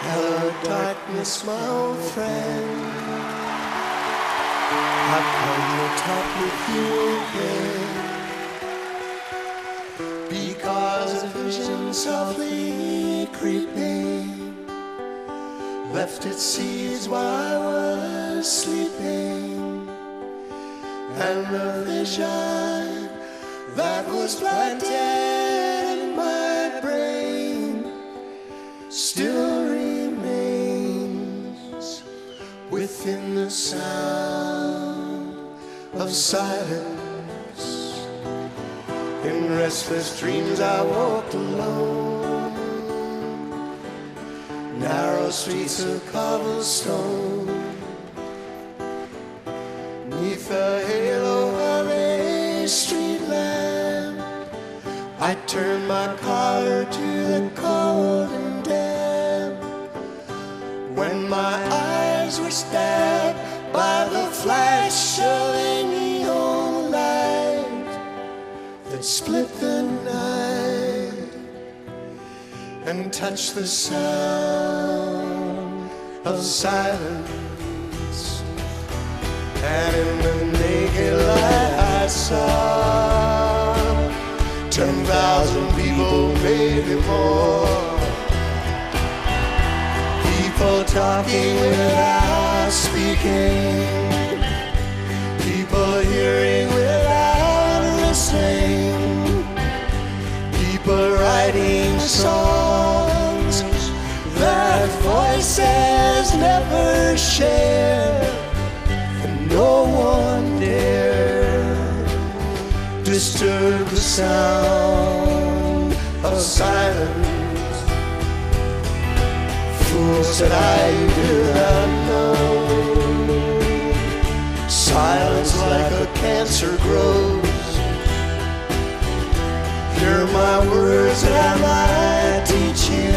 Hello, darkness, my old friend. I've come to talk with you again, because a vision softly creeping left its seeds while I was sleeping, and the vision that was planted in my brain still remains within the sound of silence. In restless dreams I walked alone, narrow streets of cobblestone, neath the halo of a street lamp. I turned my collar to the cold and damp, when my eyes were stabbed by the flash of a neon light that split the night and touched the sound of silence. And in the naked light I saw 10,000 people, maybe more, people talking without speaking, people hearing without listening, people writing songs that voices never share, and no one dare disturb the sound of silence. Fool, said I, you do not know, silence like a cancer grows. Hear my words that I might teach you,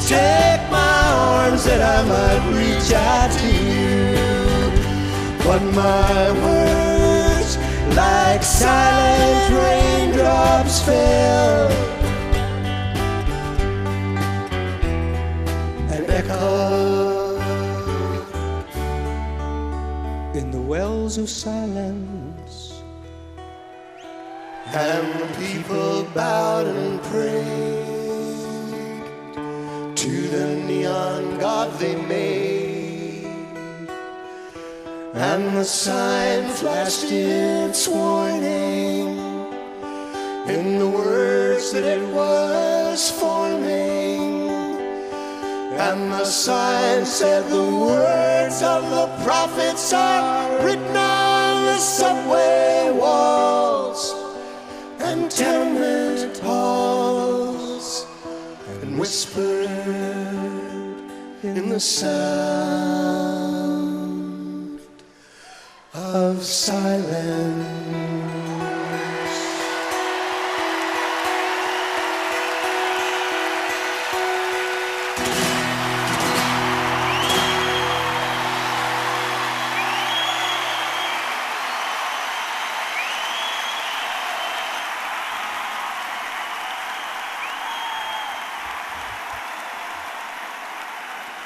take my arms that I might reach out to you, but my words like silent raindrops fell and echoed in the wells of silence. And the people bowed and prayed to the neon god they made, and the sign flashed its warning in the words that it was forming, and the sign said the words of the prophets are written on the subway walls and tenement halls, and whispered in the sound of silence.